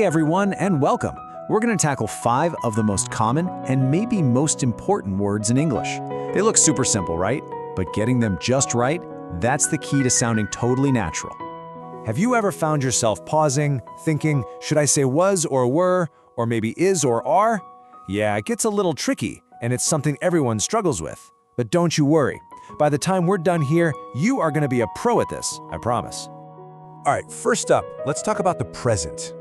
everyone, and welcome. We're going to tackle 5 of the most common and maybe most important words in English. They look super simple, right? But getting them just right, that's the key to sounding totally natural. Have you ever found yourself pausing, thinking, should I say was or were, or maybe is or are? Yeah, it gets a little tricky, and it's something everyone struggles with. But don't you worry. By the time we're done here, you are going to be a pro at this, I promise. All right, first up, let's talk about the present.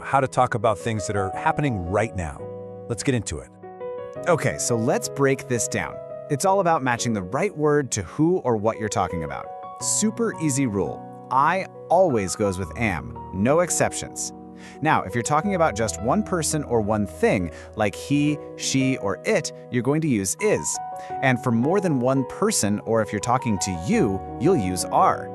How to talk about things that are happening right now. Let's get into it. Okay, so let's break this down. It's all about matching the right word to who or what you're talking about. Super easy rule. I always goes with am, no exceptions. Now, if you're talking about just one person or one thing, like he, she, or it, you're going to use is. And for more than one person, or if you're talking to you, you'll use are.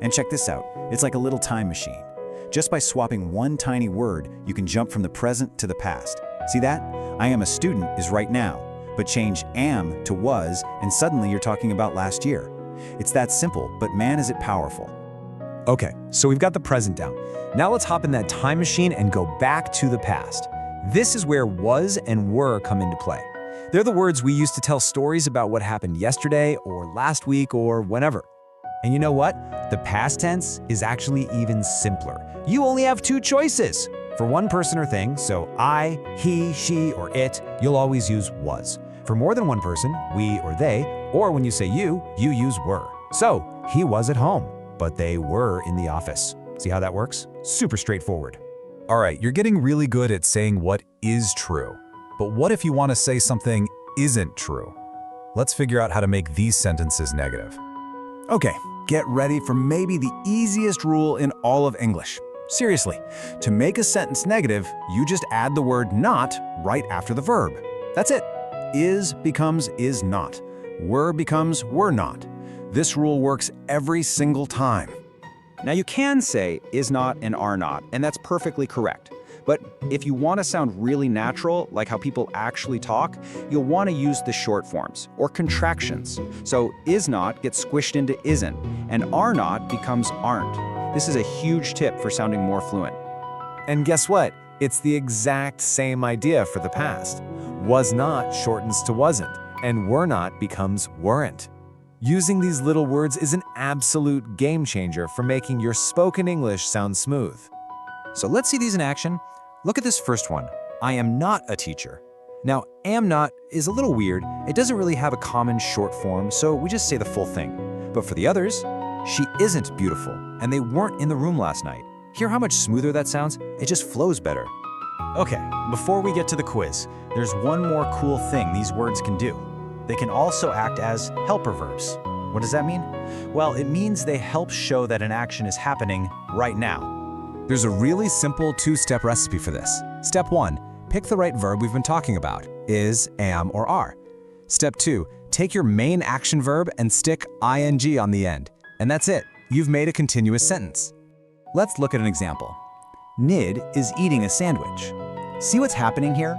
And check this out, it's like a little time machine. Just by swapping one tiny word, you can jump from the present to the past. See that? I am a student is right now, but change am to was, and suddenly you're talking about last year. It's that simple, but man is it powerful. Okay, so we've got the present down. Now let's hop in that time machine and go back to the past. This is where was and were come into play. They're the words we use to tell stories about what happened yesterday or last week or whenever. And you know what? The past tense is actually even simpler. You only have 2 choices. For one person or thing, so I, he, she, or it, you'll always use was. For more than one person, we or they, or when you say you use were. So, he was at home, but they were in the office. See how that works? Super straightforward. All right, you're getting really good at saying what is true. But what if you want to say something isn't true? Let's figure out how to make these sentences negative. Okay, get ready for maybe the easiest rule in all of English. Seriously, to make a sentence negative, you just add the word not right after the verb. That's it. Is becomes is not. Were becomes were not. This rule works every single time. Now you can say is not and are not, and that's perfectly correct. But if you want to sound really natural, like how people actually talk, you'll want to use the short forms, or contractions. So is not gets squished into isn't, and are not becomes aren't. This is a huge tip for sounding more fluent. And guess what? It's the exact same idea for the past. Was not shortens to wasn't, and were not becomes weren't. Using these little words is an absolute game changer for making your spoken English sound smooth. So let's see these in action. Look at this first one. I am not a teacher. Now, am not is a little weird. It doesn't really have a common short form, so we just say the full thing. But for the others, she isn't beautiful, and they weren't in the room last night. Hear how much smoother that sounds? It just flows better. Okay, before we get to the quiz, there's one more cool thing these words can do. They can also act as helper verbs. What does that mean? Well, it means they help show that an action is happening right now. There's a really simple 2-step recipe for this. Step 1, pick the right verb we've been talking about, is, am, or are. Step 2, take your main action verb and stick ing on the end. And that's it. You've made a continuous sentence. Let's look at an example. Nid is eating a sandwich. See what's happening here?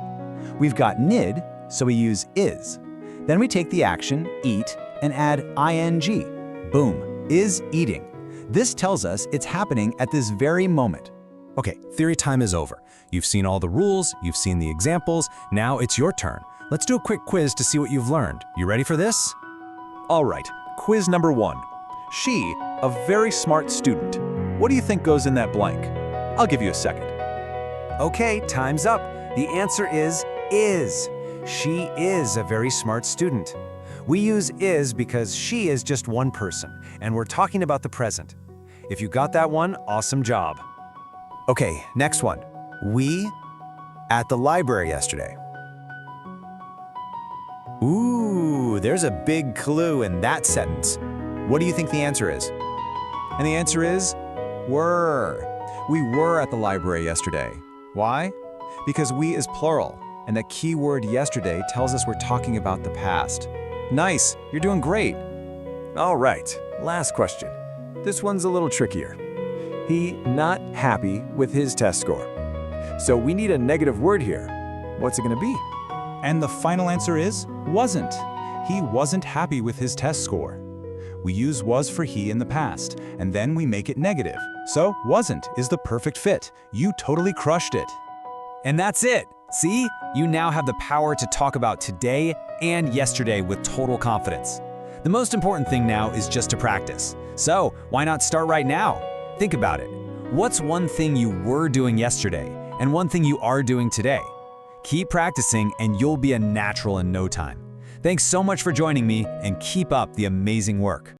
We've got nid, so we use is. Then we take the action, eat, and add ing. Boom, is eating. This tells us it's happening at this very moment. Okay, theory time is over. You've seen all the rules, you've seen the examples, now it's your turn. Let's do a quick quiz to see what you've learned. You ready for this? All right, quiz number 1. She, a very smart student. What do you think goes in that blank? I'll give you a second. Okay, time's up. The answer is. She is a very smart student. We use is because she is just one person, and we're talking about the present. If you got that one, awesome job. Okay, next one. We at the library yesterday. Ooh, there's a big clue in that sentence. What do you think the answer is? And the answer is were. We were at the library yesterday. Why? Because we is plural, and the key word yesterday tells us we're talking about the past. Nice, you're doing great. All right, last question. This one's a little trickier. He not happy with his test score. So we need a negative word here. What's it gonna be? And the final answer is wasn't. He wasn't happy with his test score. We use was for he in the past, and then we make it negative. So wasn't is the perfect fit. You totally crushed it. And that's it. See? You now have the power to talk about today and yesterday with total confidence. The most important thing now is just to practice. So, why not start right now? Think about it. What's one thing you were doing yesterday and one thing you are doing today? Keep practicing and you'll be a natural in no time. Thanks so much for joining me and keep up the amazing work.